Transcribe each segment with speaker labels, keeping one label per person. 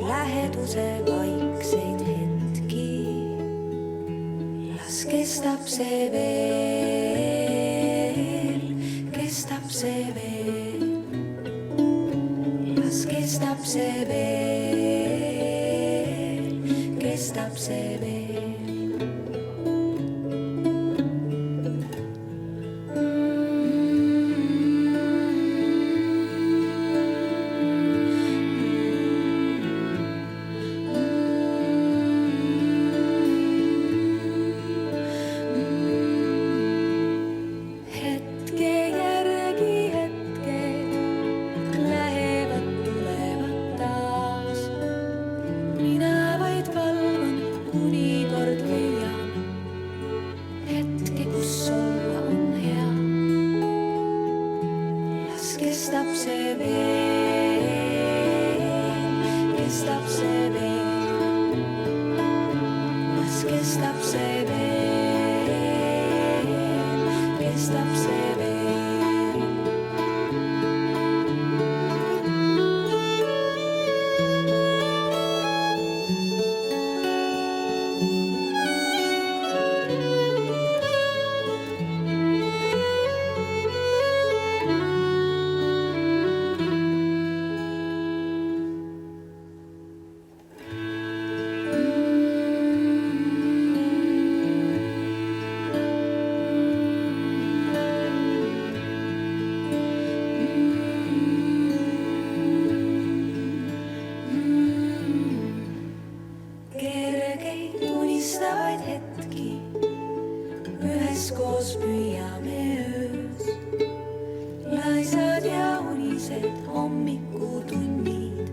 Speaker 1: läheduse vaikseid hetki. Las kestab see veel, kestab see veel. Las kestab see veel, kestab see veel. Kestab see veel, kestab see veel. Las kestab see veel, kestab see veel. Üheskoos püüame öös, laisad ja unised hommikutunnid,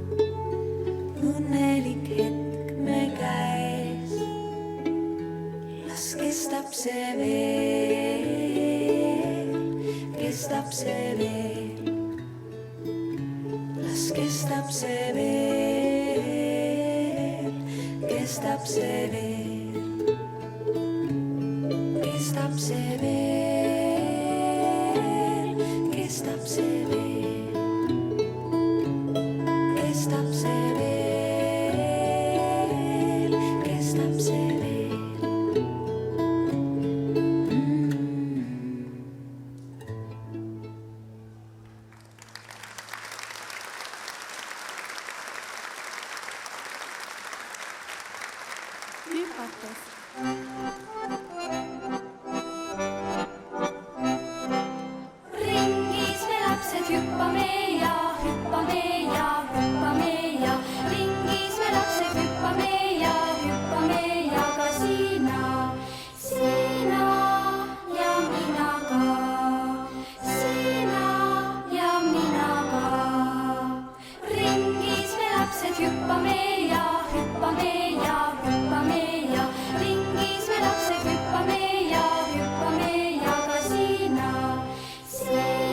Speaker 1: õnnelik hetk me käes. Las kestab see veel, kestab see veel. Las kestab see veel, kestab see veel. Kestab see veel, kestab see veel. Kestab see veel, kestab see veel.
Speaker 2: Hüpates.
Speaker 3: Hüppame ja hüppame ja hüppame ja ringis me lapsed hüppame ja ka sina, sina ja mina ka, sina ja mina ka. Ringis me lapsed hüppame ja hüppame ja hüppame ja ringis me lapsed hüppame ja ka sina, sina.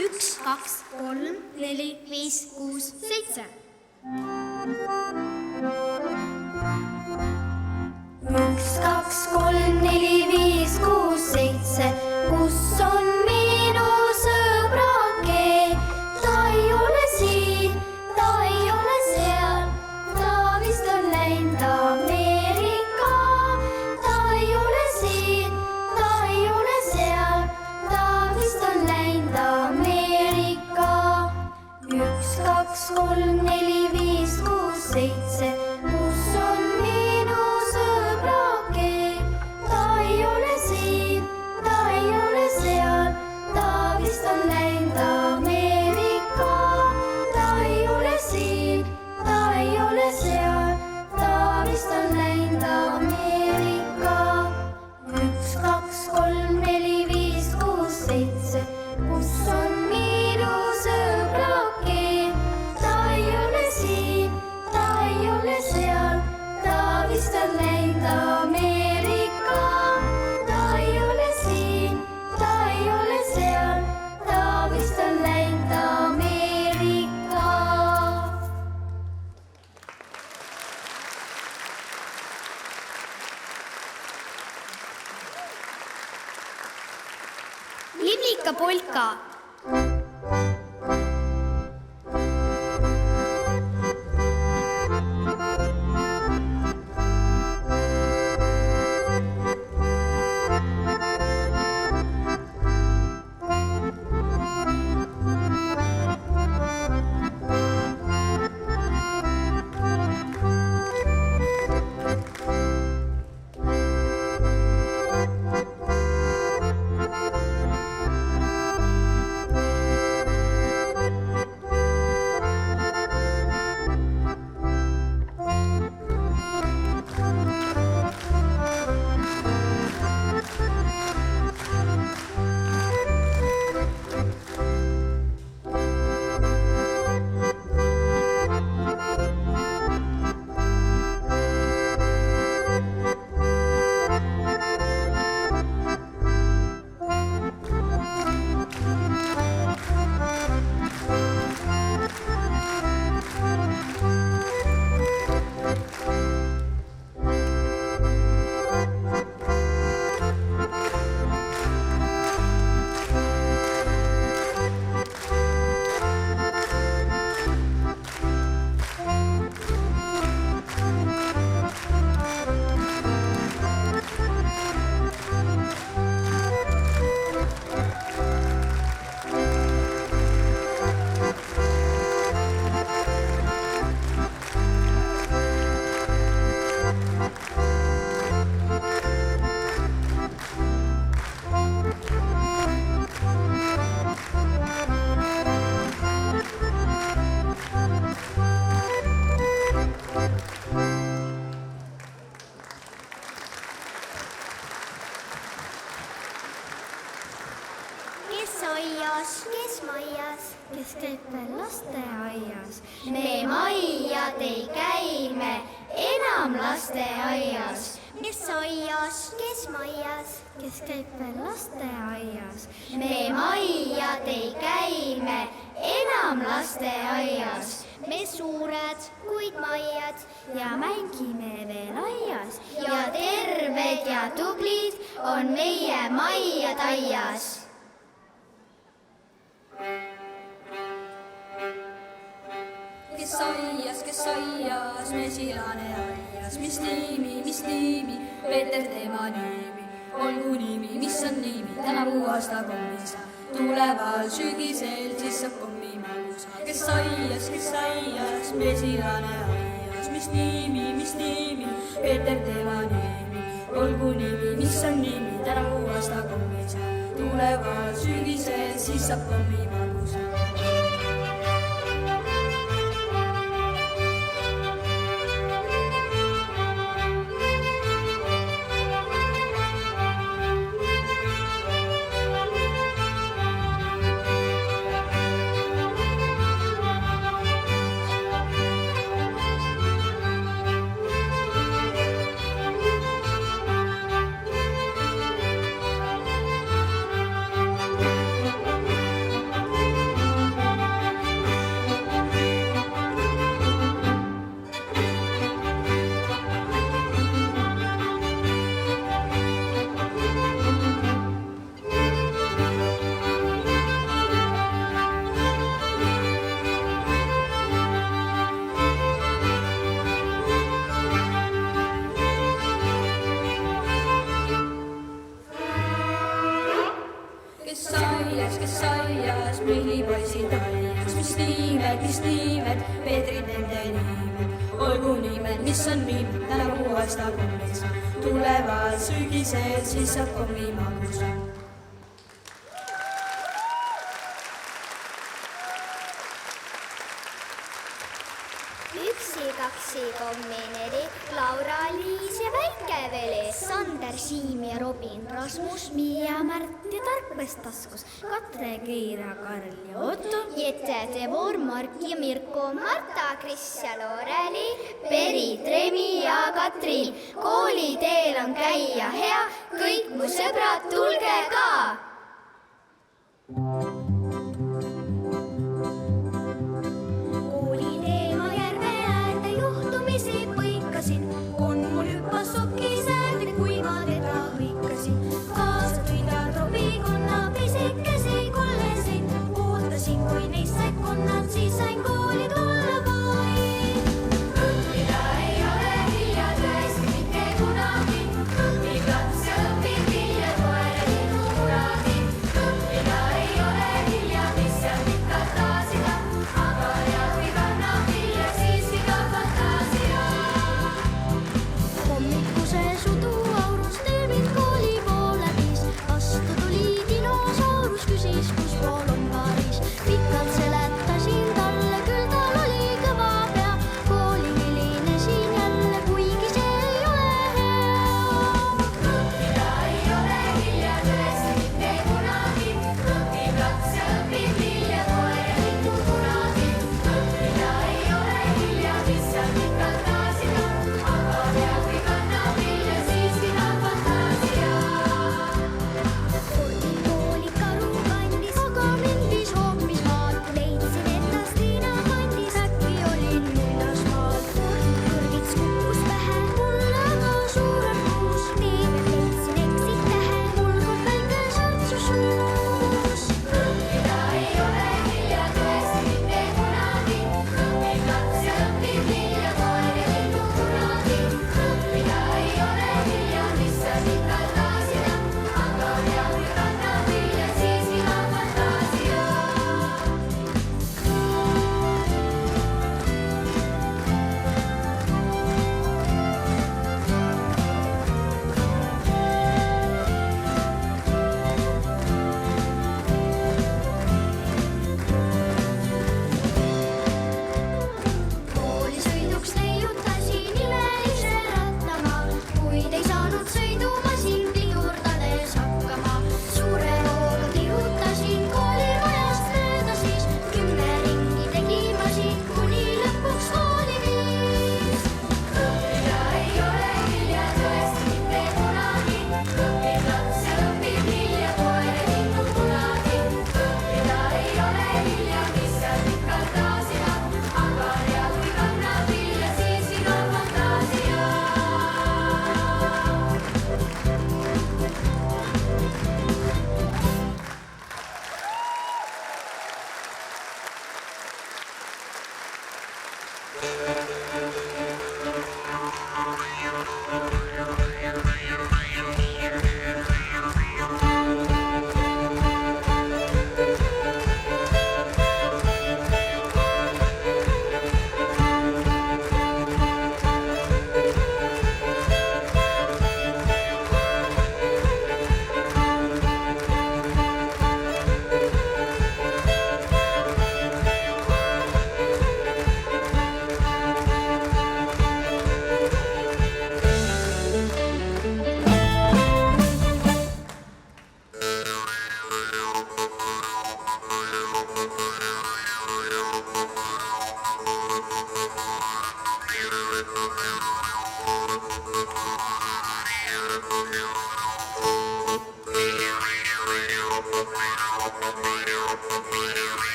Speaker 2: Üks, kaks, kolm, neli, viis, kuus, seitse.
Speaker 3: Üks, kaks, kolm, neli, viis, kuus, seitse. Kus on minu sõbrake? Ta ei ole siin, ta ei ole seal. Ta vist on läinud, ta vist on läinud Ameerika. Ta ei ole siin, ta ei ole seal, ta vist on läinud Ameerika.
Speaker 2: Liblika polka.
Speaker 3: Kes maias, kes käib veel lasteaias. Me maiad ei käi, me enam lasteaias. Kes aias, kes maias, kes käib veel lasteaias. Me maiad ei käi, me enam lasteaias. Me suured, kuid maiad ja mängime veel aias. Ja terved ja tublid on meie maiad aias.
Speaker 4: Kes aias, mesilane aias, mis nimi, Peeter tema nimi. Olgu nimi, mis on nimi, tänavu aasta kommisa. Tuleval sügisel, siis saab kommi magusa. Kes aias, mesilane aias, mis nimi, Peeter tema nimi. Olgu nimi, mis on nimi, tänavu aasta kommisa. Tuleval sügisel, siis saab kommi magusa. Kes aias, prillipoisid aias, mis nimed, Peetrid nende nimed. Olgu nimed, mis on nimed, tänavu aasta kommis. Tulevad sügisel, siis saab kommi magusa.
Speaker 3: Kaksi, kommi, neli, Laura-Liis ja Väike-Veli, Sander, Siim ja Robin, Rasmus, Miia, Märt ja Tarkvest taskus, Katre, Keira, Karl ja Otto, Jette, Devor, Mark ja Mirko, Marta, Kris ja Looreli, Berit, Remi ja ka
Speaker 2: Katriin, kooliteel on käia hea, kõik mu sõbrad, tulge ka.
Speaker 3: kooliteel ma järve äärde juhtumisi põikasin, on mul hüppas sokisääd, kui ma teda hõikasin. Kaasa tõi ta trobikonna pisikesi kolleseid, ootasin, kui neist said konnad, siis sain kooli tulla vaid. Õppida ei ole hilja tõesti mitte kunagi, õpib laps ja õpib vilja koere linnu kunagi. Õppida ei ole hilja, mis seal ikka taasida, aga hea, kui kannab vilja siiski ka fantaasia. Hommikuse sudu aurus tervit kooli poole viis, vastu tuli dinosaurus, küsis, kus pool on Pariis. Pikalt seletasin talle, küll tal oli kõva pea, kooli helinesin jälle, kuigi see ei ole hea. Õppida ei ole hilja tõesti mitte kunagi, õpib laps ja õpib vilja koere linnu kunagi. Õppida ei ole hilja, mis seal pikalt taasida, aga hea, kui kannab vilja siiski ka fantaasia. Kordin kooli Karu kandis, aga mind viis hoopis maalt. Leidsin ennast Liina kandis, äkki olin muinasmaal. Kordid kõrvits kukkus pähe, mul aga suurem kuus. Nii leidsin eksid tähe, mul kord väike särtsu suus. Õppida ei ole hilja tõesti mitte kunagi, õpib laps ja õpib vilja koere linnu kunagi. Õppida ei ole hilja, mis seal pikalt taasida, aga hea, kui kannab vilja siiski ka fantaasia. Koolisõiduks leiutasin imelise rattamaa, kuid ei saanud sõidumasin pidurdades hakkama. Suure hooga kihutasin koolimajast mööda, siis 10 ringi tegi masin, kuni lõpuks kooli viis. Õppida ei ole hilja tõesti mitte kunagi, õpib laps ja õpib vilja koere linnu kunagi. Õppida ei ole hilja, mis seal pikalt taasida, aga hea, kui kannab vilja siiski ka fantaasia.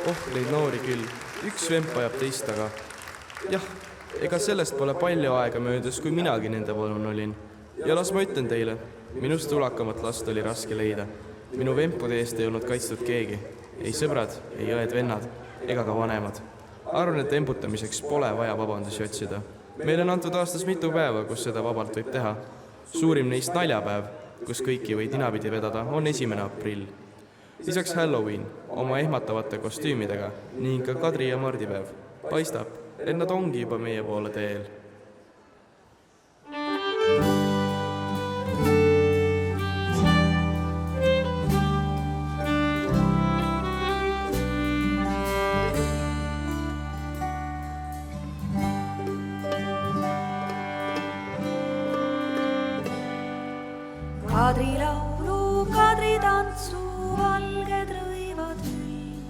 Speaker 5: Neid noori küll, üks vemp ajab teist taga. Jah, ega sellest pole palju aega möödas, kui minagi nende vanune olin. Ja las ma ütlen teile, minust tulakamat last oli raske leida. Minu vempude eest ei olnud kaitstud keegi. Ei sõbrad, ei õed-vennad, ega ka vanemad. Arvan, et embutamiseks pole vaja vabandusi otsida. Meil on antud aastas mitu päeva, kus seda vabalt võib teha. Suurim neist naljapäev, kus kõiki võid ninapidi vedada, on 1. aprill. Lisaks Halloween oma ehmatavate kostüümidega ning ka Kadri ja Mardipäev. Paistab, et nad ongi juba meie poole teel.
Speaker 1: Kadri laulu, Kadri tantsu, valged rõivad hüll.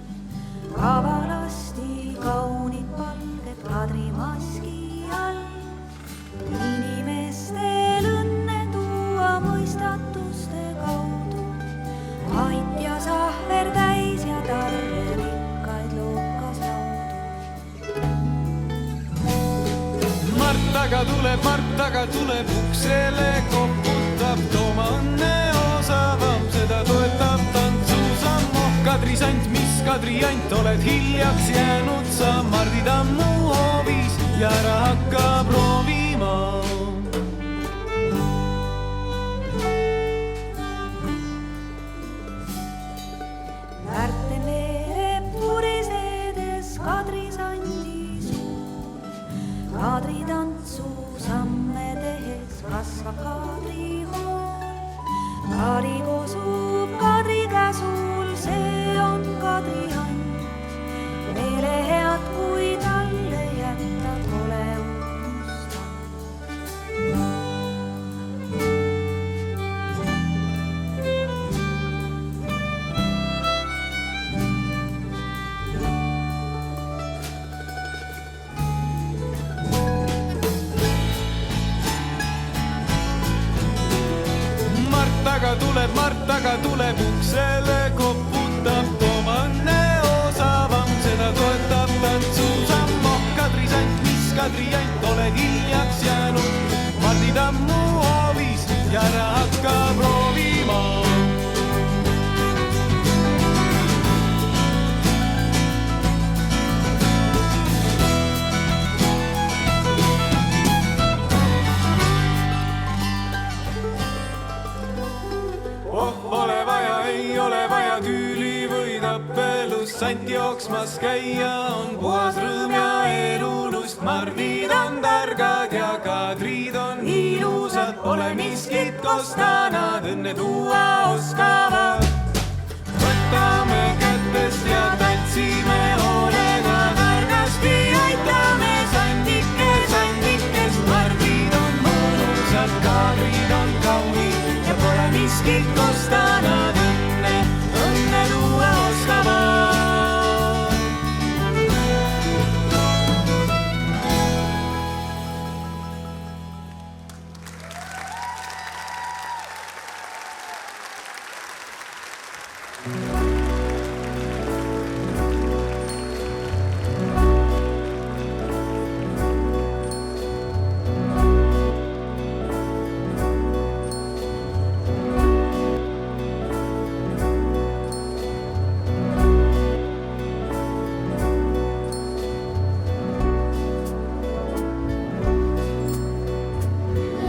Speaker 1: Kavalasti kaunid palged Kadri maski all. Inimestel õnne tuua mõistatuste kaudu. Ait ja sahver täis ja tarre rikkaid lookas laudu.
Speaker 6: Mart aga tuleb uksele, koputab, tooma õnne osavam, seda toetab tantsusamm. Kadri sant, mis Kadri ant, oled hiljaks jäänud sa Mardi tammu hoovis ja ära hakka proovima.
Speaker 1: Märten veereb purisedes Kadri sandi suur. Kadri tantsu samme tehes kasvab Kadri hool. Kadri kosub Kadri käsul, see on Kadri hand. Meile head, kui talle jätta, pole unustada.
Speaker 6: Mart aga tuleb uksele, koputab, tooma õnne osavam, seda toetab tantsusamm. Kadri sant, mis Kadri ant, oled hiljaks jäänud Mardi tammu hoovis ja ära hakka proovima. Ei ole vaja tüüli või tappelust, sant jooksmas käia on puhas rõõm ja elulust. Mardid on targad ja Kadrid on ilusad, pole miskit kosta, nad õnne tuua oskavad. Võtame kätest ja tantsime hoolega targasti, aitame sandikest. Mardid on mõnusad, Kadrid on kaunid ja pole miskit kosta, nad õnne tuua oskavad.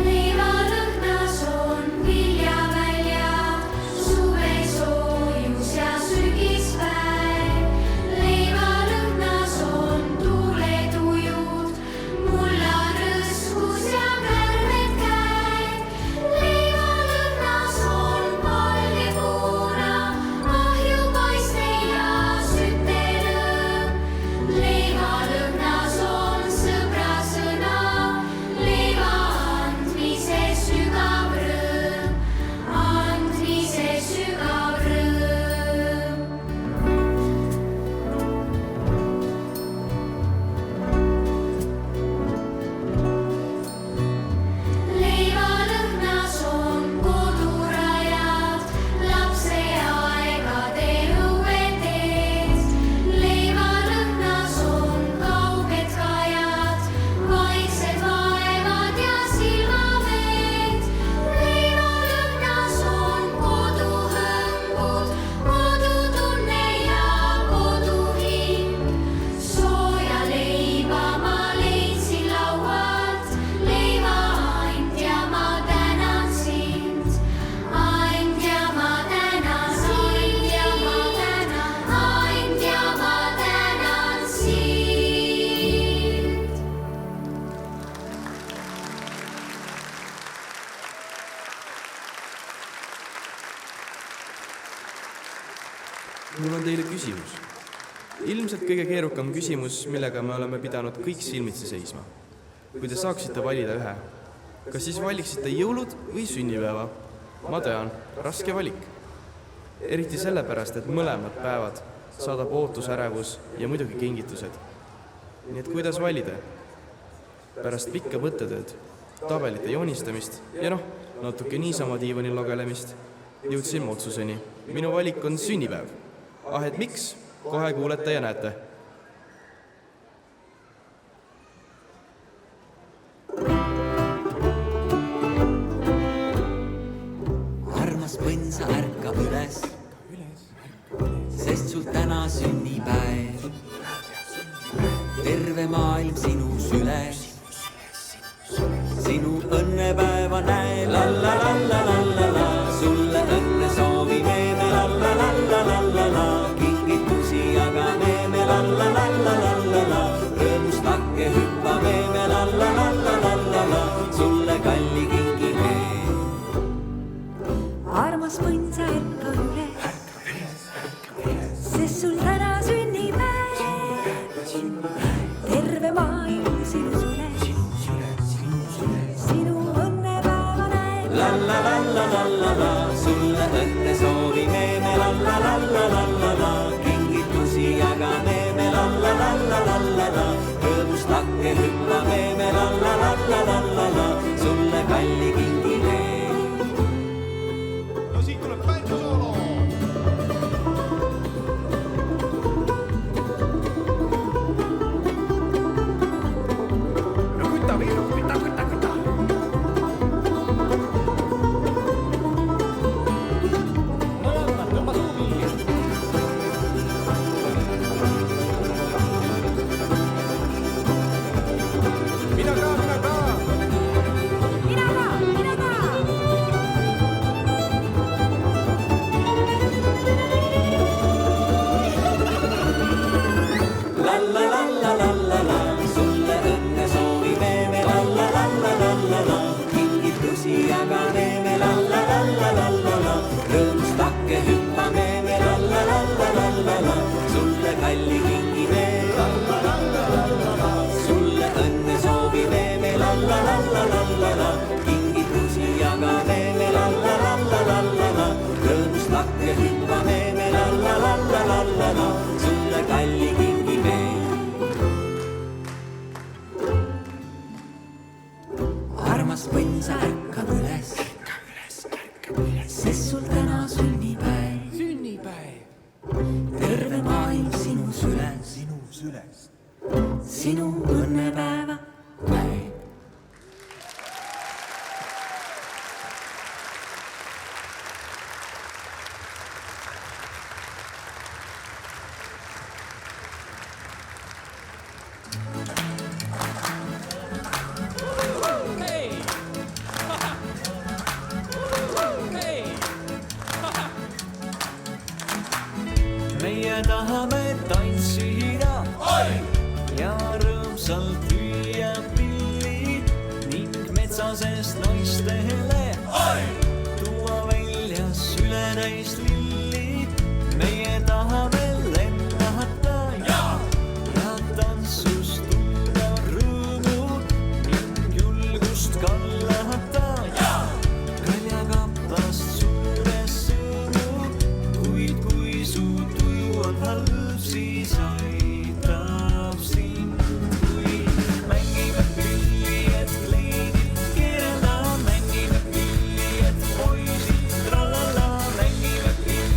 Speaker 2: Leivalõhnas on viljavälja, suve soojus ja
Speaker 5: Mul on teile küsimus. Ilmselt kõige keerukam küsimus, millega me oleme pidanud kõik silmitsi seisma. Kui te saaksite valida ühe, kas siis valiksite jõulud või sünnipäeva? Ma tean, raske valik. Eriti sellepärast, et mõlemad päevad saadab ootusärevus ja muidugi kingitused. Nii et kuidas valida? Pärast pikka mõttetööd, tabelite joonistamist ja natuke niisama diivanil logelemist jõudsin otsuseni. Minu valik on sünnipäev. Et miks? Kohe kuulete ja näete.
Speaker 7: Armas põnsa ärkab üles, sest sul täna sünnipäev. Terve maailm sinu süles, sinu õnnepäeva näe, la-la-la-la-la-la. Sulle õnne soovime me, la-la-la-la-la-la. Kingitusi jagame me, la-la-la-la-la-la. Rõõmust takke hüppame me, la-la-la-la-la-la. Sulle kalli kingime.
Speaker 1: Armas põnsa ärka üles, sest sul täna sünnipäev. Terve maailm sinu süles, sinu õnnepäeva näeb.
Speaker 7: La-la-la-la-la-la, sulle õnne soovime me, la-la-la-la-la-la. Kingitusi jagame me, la-la-la-la-la-la. Rõõmust takke hüppame me, la-la-la-la-la-la. Sulle kalli kingime.
Speaker 6: No siit tuleb päntsusoolo. No küta, Viiru, küta. Tõmba suugi. Mina ka.
Speaker 7: La-la-la-la-la-la, sulle õnne soovime me, la-la-la-la-la-la. Kingitusi jagame me, la-la-la-la-la-la. Rõõmust takke hüppame me, la-la-la-la-la-la. Sulle kalli kingime, la-la-la-la-la-la. Sulle õnne soovime me, la-la-la-la-la-la. Kingitusi jagame me, la-la-la-la-la-la. Rõõmust takke hüppame me, la-la-la-la-la-la. Sulle kalli kingime. Armas põnsa ärkab üles, sest sul täna sünnipäev. Terve maailm sinu süles, sinu õnnepäeva näeb. Meie tahame tantsida ja rõõmsalt lüüa pilli ning metsa seest naistele tuua välja sületäis lilli. Meie tahame lennata ja tantsus tunda rõõmu ning julgust kallata kaljakapast suures sõõmu, kuid kui su tuju on halb, siis aitab sind. Kui mängime pilli, et kleidid keerada, mängime pilli, et poisid tralala, mängime pilli.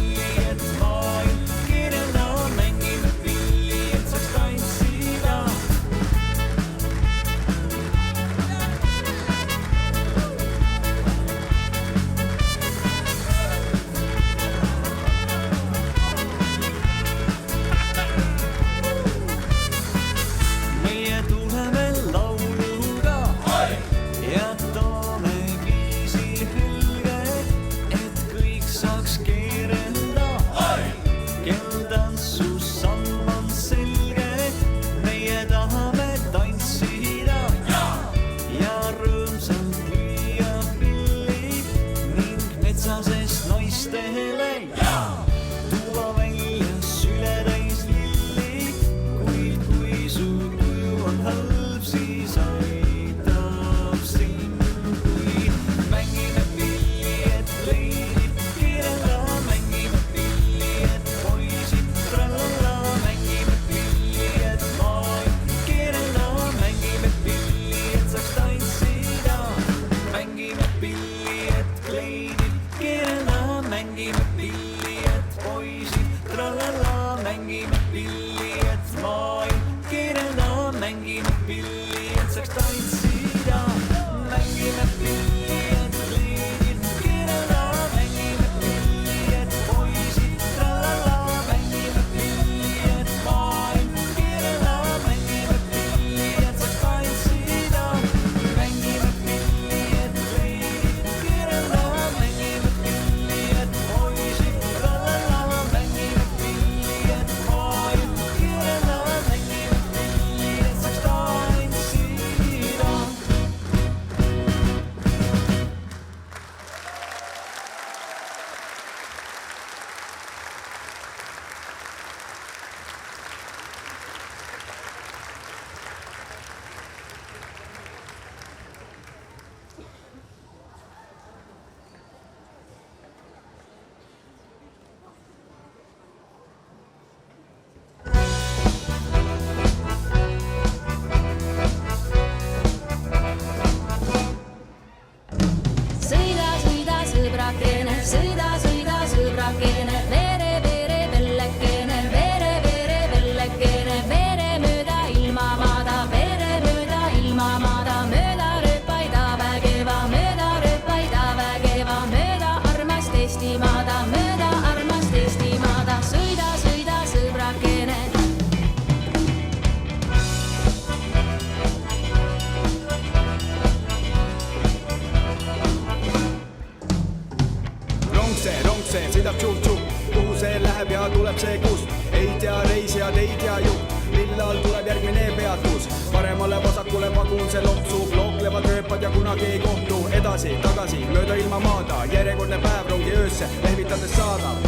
Speaker 6: rong see, sõidab tšup-tšup. Kuhu see läheb ja tuleb see kust? Ei tea reisijad, ei tea juht. Millal tuleb järgmine peatus? Paremale vasakule vagun see loksub. Looklevad rööpad ja kunagi ei kohtu. Edasi, tagasi, mööda ilma maada. Järjekordne päev rongi öösse, lehvitades saadab.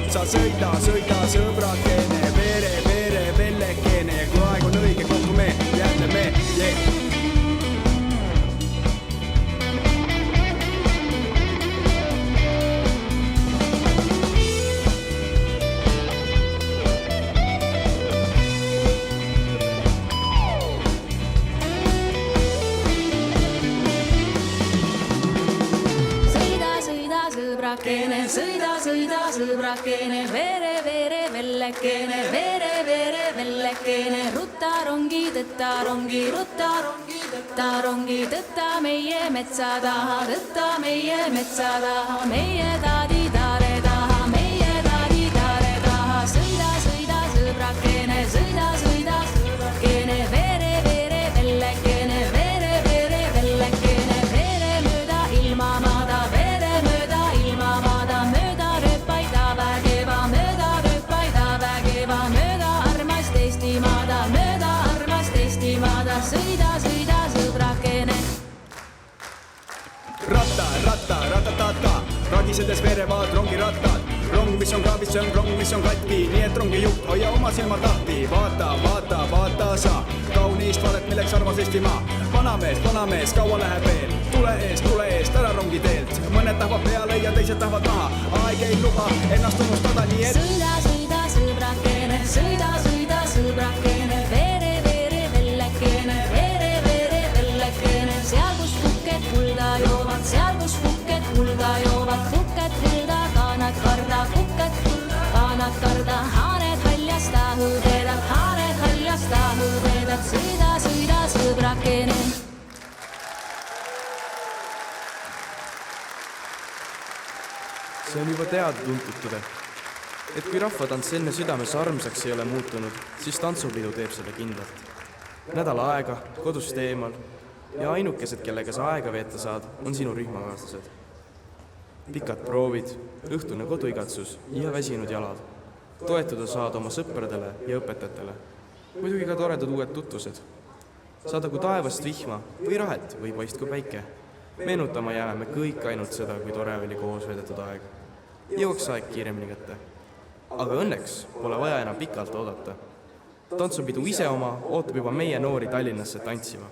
Speaker 6: Sa sõida, sõbrakene, vere, vellekene. Kui aeg on õige, kohtume, jätleme,
Speaker 3: Sõida, sõbrakene, vere, vellekene, vere, vellekene, rutta rongi, tõtta rongi, tõtta meie metsa taha, meie taadi taare taha, sõida, sõbrakene, sõida, sõbrakene, vere, vellekene, vere, vellekene, vere mööda ilma maada, mööda armast Eestimaada, sõida, sõbrakene. Ratatata, ragisedes verevad rongirattad. Rong, mis on kraavis, see on rong, mis on katki. Nii et rongi juht, hoia oma silmad lahti. Vaata sa, kaunist valet, milleks armas Eestimaa. Vanamees, kaua läheb veel? Tule eest, ära rongi teelt. Mõned tahvad peale ja teised tahvad maha. Aeg ei luba ennast unustada, nii et sõida, sõbrakene, sõida, sõbrakene, vere, vellekene, vere, vellekene, seal kus kuked kulda joovad, kuked kulda, kaanad karda, haaned haljasta hõõvedad, sõida, sõbrakene.
Speaker 5: See on juba teada-tuntud tõde, et kui rahvatants enne südames armsaks ei ole muutunud, siis tantsupidu teeb seda kindlalt. Nädal aega, kodust eemal ja ainukesed, kellega sa aega veeta saad, on sinu rühmakaaslased. Pikad proovid, õhtune koduigatsus ja väsinud jalad. Toetuda saad oma sõpradele ja õpetajatele. Muidugi ka toredad uued tutvused. Saadagu taevast vihma või rahet või paist kui päike. Meenutama jääme kõik ainult seda, kui tore oli koos veedetud aeg. Jõuaks aeg kiiremini kätte. Aga õnneks pole vaja enam pikalt oodata. Tantsupidu ise oma ootab juba meie noori Tallinnasse tantsima.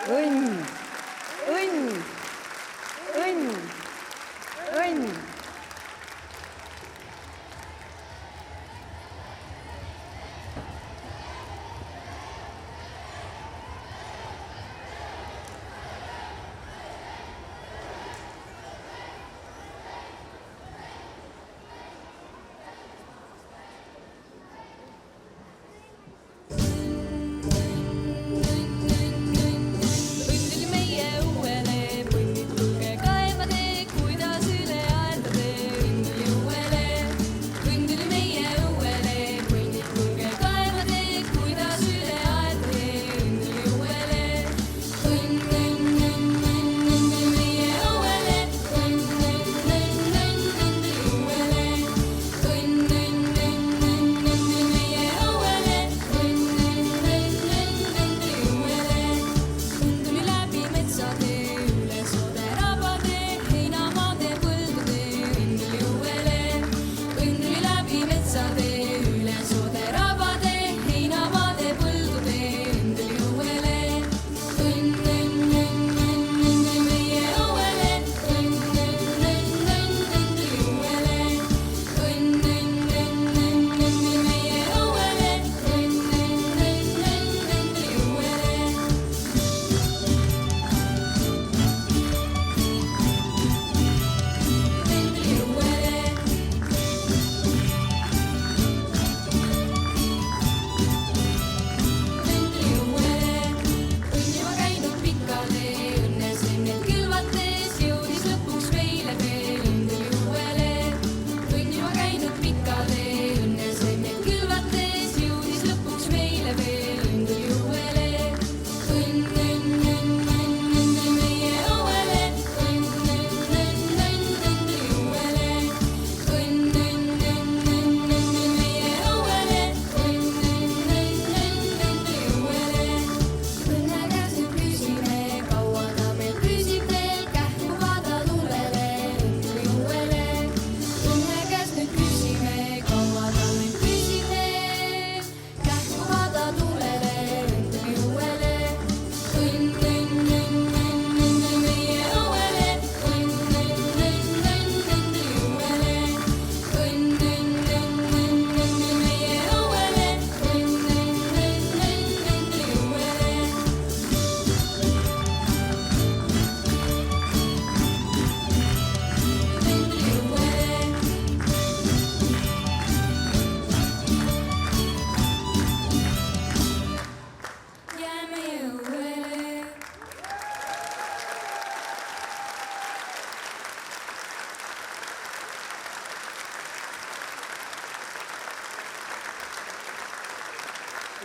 Speaker 8: õnn, õnn, õnn, õnn.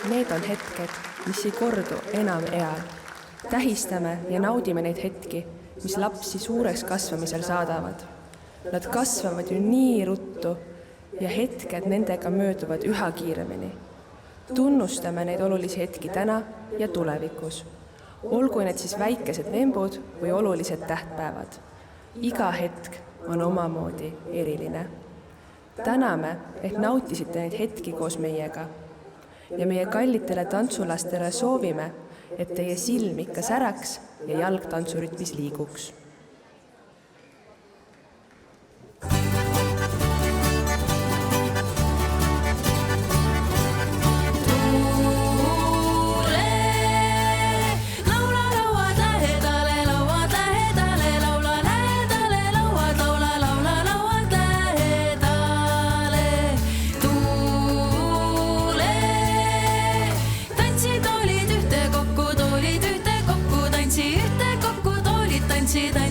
Speaker 8: Need on hetked, mis ei kordu enam eal. Tähistame ja naudime neid hetki, mis lapsi suureks kasvamisel saadavad. Nad kasvavad ju nii ruttu ja hetked nendega mööduvad üha kiiremini. Tunnustame neid olulisi hetki täna ja tulevikus. Olgu need siis väikesed vembud või olulised tähtpäevad. Iga hetk on omamoodi eriline. Täname, et nautisite neid hetki koos meiega. Ja meie kallitele tantsulastele soovime, et teie silm ikka säraks ja jalg tantsurütmis liiguks.
Speaker 1: Tantsid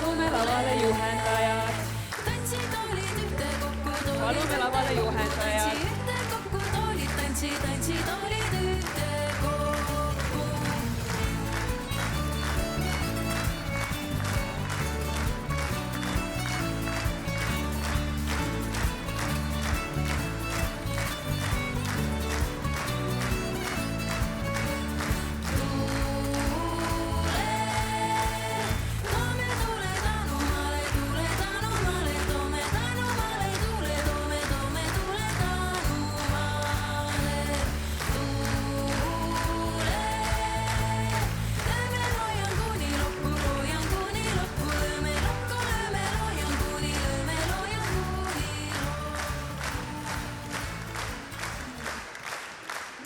Speaker 8: palume lavale juhendajad.
Speaker 1: tantsitoolid ühtekokku toolid.
Speaker 8: Palume lavale juhendajad.
Speaker 1: Ühtekokku toolid, tantsitoolid ühtekokku.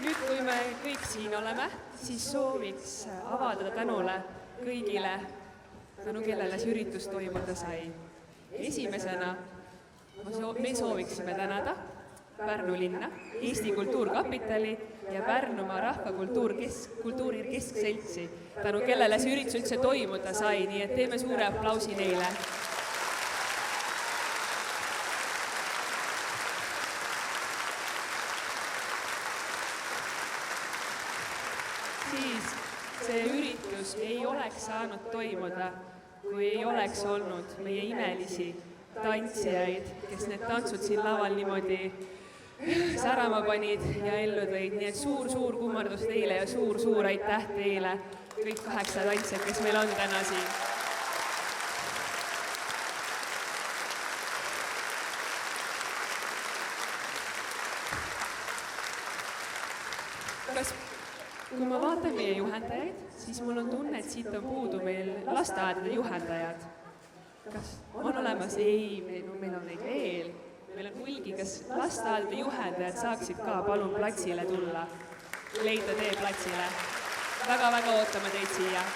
Speaker 8: Nüüd, kui me kõik siin oleme, siis sooviks avaldada tänule kõigile, tänu kellele see üritus toimuda sai. Esimesena me sooviksime tänada Pärnu linna, Eesti Kultuurkapitali ja Pärnumaa Rahvakultuuri Keskseltsi, tänu kellele see üritus üldse toimuda sai, nii et teeme suure aplausi neile. Siis see üritus ei oleks saanud toimuda, kui ei oleks olnud meie imelisi tantsijaid, kes need tantsud siin laval niimoodi särama panid ja ellu tõid. Nii et suur-suur kummardus teile ja suur-suur aitäh teile, kõik 8 tantsijad, kes meil on täna siin. Kui ma vaatan meie juhendajaid, siis mul on tunne, et siit on puudu meil lasteaedade juhendajad. Kas on olemas? Ei, meil on neid veel. Meil on hulgi, kas lasteaedade juhendajad saaksid ka palun platsile tulla, leida tee platsile. Väga-väga ootame teid siia.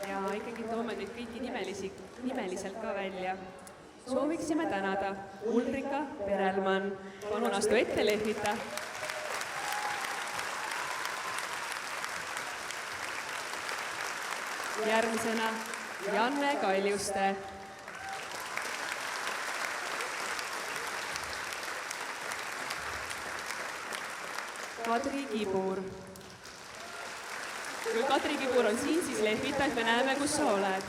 Speaker 8: Ja ikkagi toome teid kõiki nimeliselt ka välja. Sooviksime tänada Ulrika Perelmann. Palun astu ette, lehvita. Järgmisena Janne Kaljuste. Kadri Kibur. Kui Kadri Kibur on siin, siis lehvita, et me näeme, kus sa oled.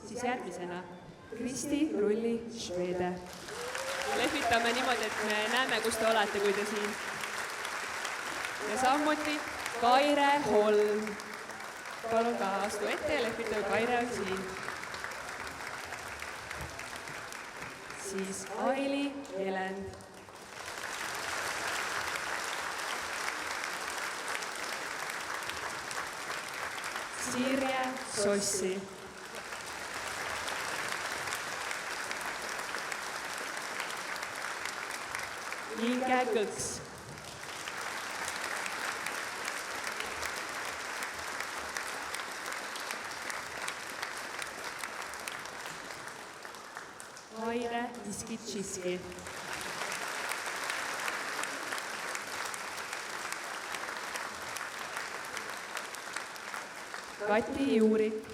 Speaker 8: Siis järgmisena Kristi Rulli Švede. Lehvitame niimoodi, et me näeme, kus te olete, kui te siin. Ja samuti Kaire Holm. Palun ka astu ette ja lehvita, Kaire on siin. Siis Aili Helend. Sirje Sossi. Inge Kõks. Aire Iskitšiski. Kati Juurik.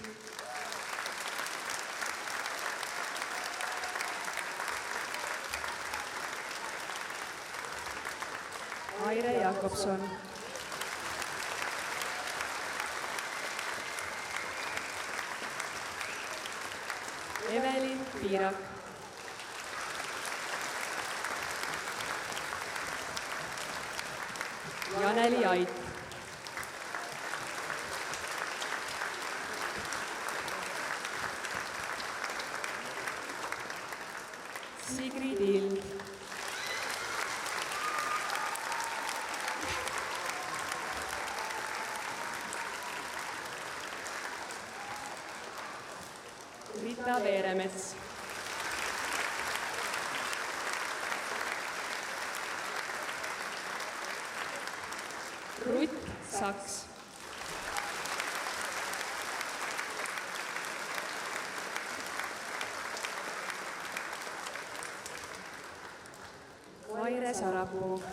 Speaker 8: Aire Jakobson. Evelin Piirak. Janeli Ait. Sigrid Ild. Rita Veeremets. Rutt Saks. Vaire Sarapuu.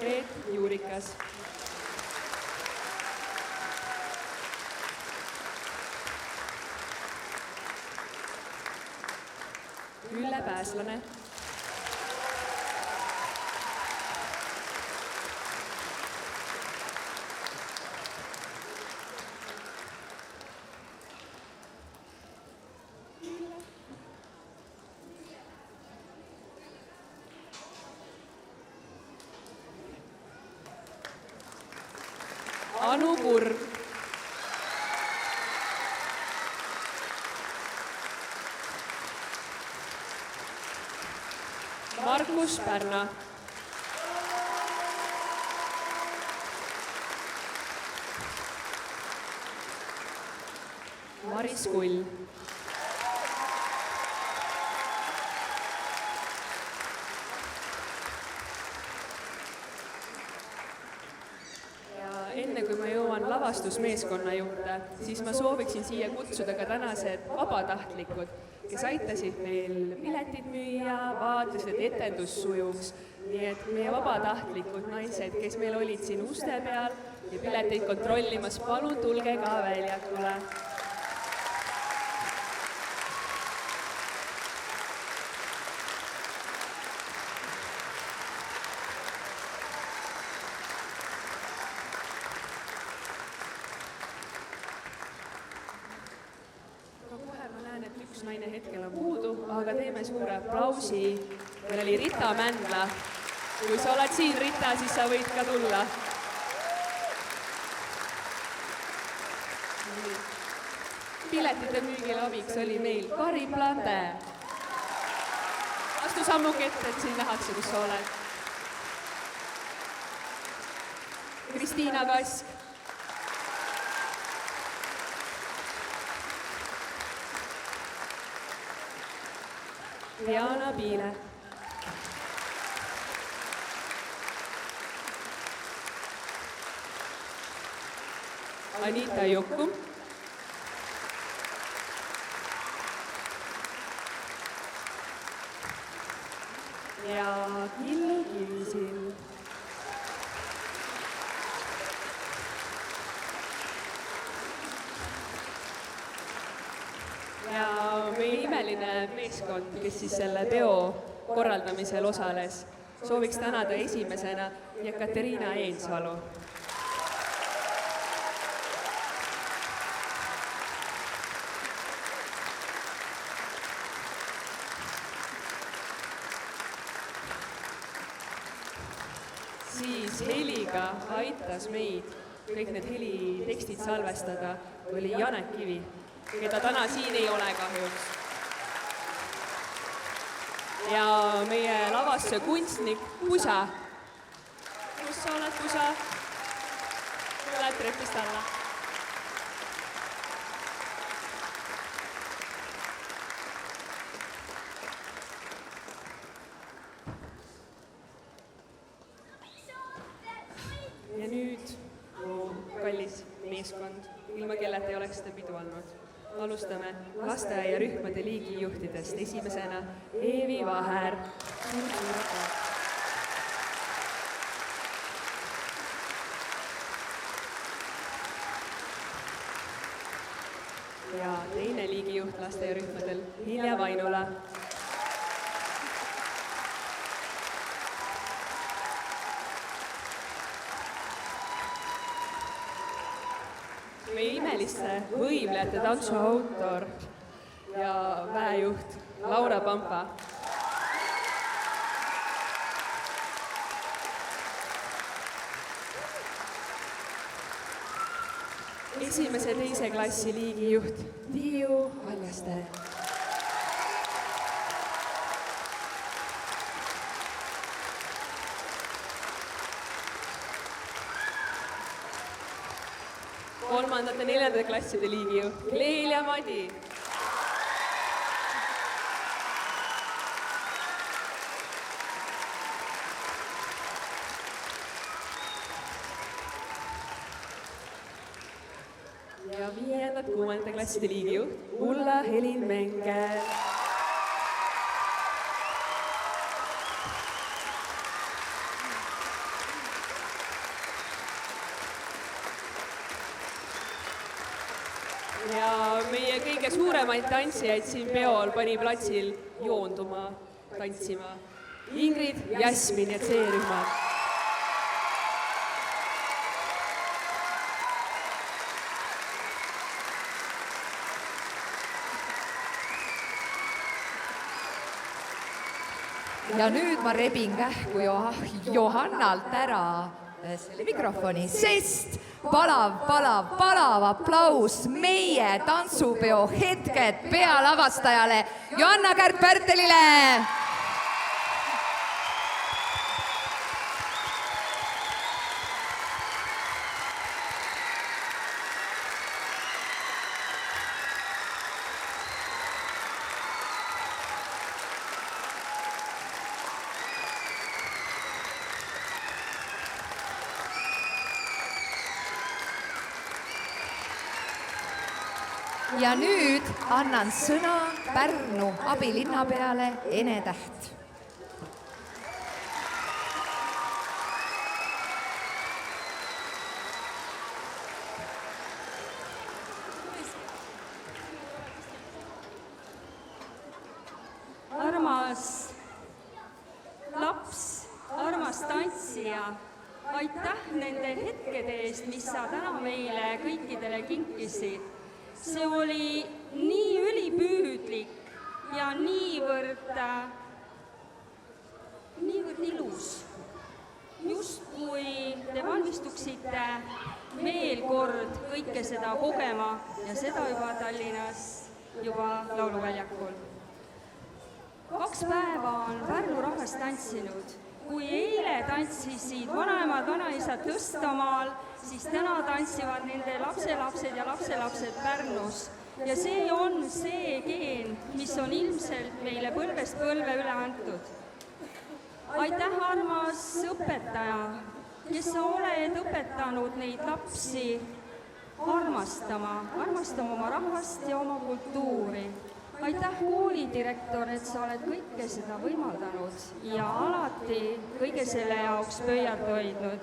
Speaker 8: Reet Juurikas. Ülle Pääslane. Anu Kurv. Margus Pärna. Maris Kull. Enne kui ma jõuan lavastusmeeskonna juurde, siis ma sooviksin siia kutsuda ka tänased vabatahtlikud, kes aitasid meil piletid müüa, vaatasid, et etendus sujuks. Nii et meie vabatahtlikud naised, kes meil olid siin uste peal ja pileteid kontrollimas, palun tulge ka väljakule. Naine hetkel on puudu, aga teeme suure aplausi. Meil oli Rita Mändla. Kui sa oled siin, Rita, siis sa võid ka tulla. Piletite müügil abiks oli meil Kari Plande. Astu sammugi ette, et siin nähakse, kus sa oled. Kristiina Kask. Diana Piile. Anita Jokkum. Ja Killu Kivisil. Ja meie imeline meeskond, kes siis selle peo korraldamisel osales, sooviks tänada esimesena Jekaterina Eensalu. Siis heliga aitas meid kõik need helitekstid salvestada, oli Janek Kivi, keda täna siin ei ole kahjuks. Ja meie lavastuse kunstnik Pusa. Kus sa oled, Pusa? Tuled trepist alla. Ja nüüd kallis meeskond, ilma kellelt ei oleks seda pidu olnud. Alustame lasteaiarühmade liigijuhtidest. Esimesena Eevi Vaher. Ja teine liigijuht lasteaiarühmadel Hilja Vainula. Meie imeliste võimlejate tantsu autor ja väejuht Laura Pampa. Esimese teise klassi liigijuht Tiiu Aljaste. Kolmandate neljandate klasside liigijuht Leelia Madi. 5.–6. klasside liigijuht Ulla Helin Menge. Ja meie kõige suuremaid tantsijaid siin peol pani platsil joonduma, tantsima Ingrid, Jasmin ja C-rühma.
Speaker 9: Ja nüüd ma rebin kähku Johannalt ära selle mikrofoni, sest palav aplaus meie tantsupeo Hetked pealavastajale Johanna Kärt-Pärtelile. Ja nüüd annan sõna Pärnu abilinnapeale Ene Täht.
Speaker 10: Armas laps, armas tantsija, aitäh nende hetkede eest, mis sa täna meile kõikidele kinkisid. See oli nii ülipüüdlik ja niivõrd ilus. Justkui te valmistuksite veel kord kõike seda kogema ja seda juba Tallinnas, juba lauluväljakul. 2 päeva on Pärnu rahvas tantsinud. Kui eile tantsisid vanaemad, vanaisad Tõstamaal, siis täna tantsivad nende lapselapsed ja lapselapsed Pärnus. Ja see on see geen, mis on ilmselt meile põlvest põlve üle antud. Aitäh, armas õpetaja, kes sa oled õpetanud neid lapsi armastama oma rahvast ja oma kultuuri. Aitäh, koolidirektor, et sa oled kõike seda võimaldanud ja alati kõige selle jaoks pöialt hoidnud.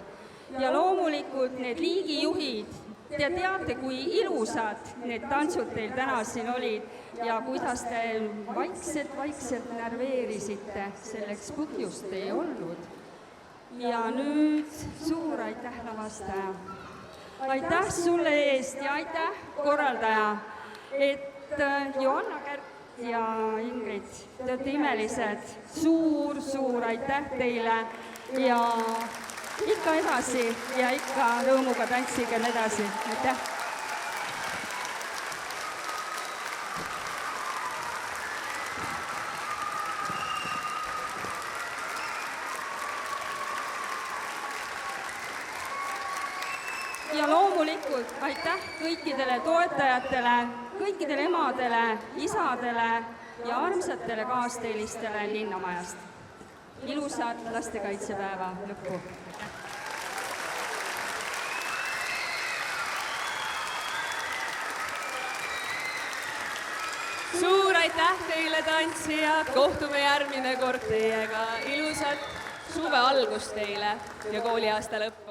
Speaker 10: Ja loomulikult need liigijuhid, te teate, kui ilusad need tantsud teil täna siin olid ja kuidas te vaikselt närveerisite, selleks põhjust ei olnud. Ja nüüd suur aitäh, lavastaja. Aitäh sulle eest ja aitäh, korraldaja, et Johanna Kärt ja Ingrid, te olete imelised. Suur aitäh teile ja ikka edasi ja ikka rõõmuga tantsige edasi. Aitäh! Ja loomulikult aitäh kõikidele toetajatele, kõikidele emadele, isadele ja armsatele kaasteelistele Linnamajast. Ilusat lastekaitsepäeva lõppu!
Speaker 8: Suur aitäh teile, tantsijad! Kohtume järgmine kord teiega. Ilusat suve algust teile ja kooliaasta lõppu!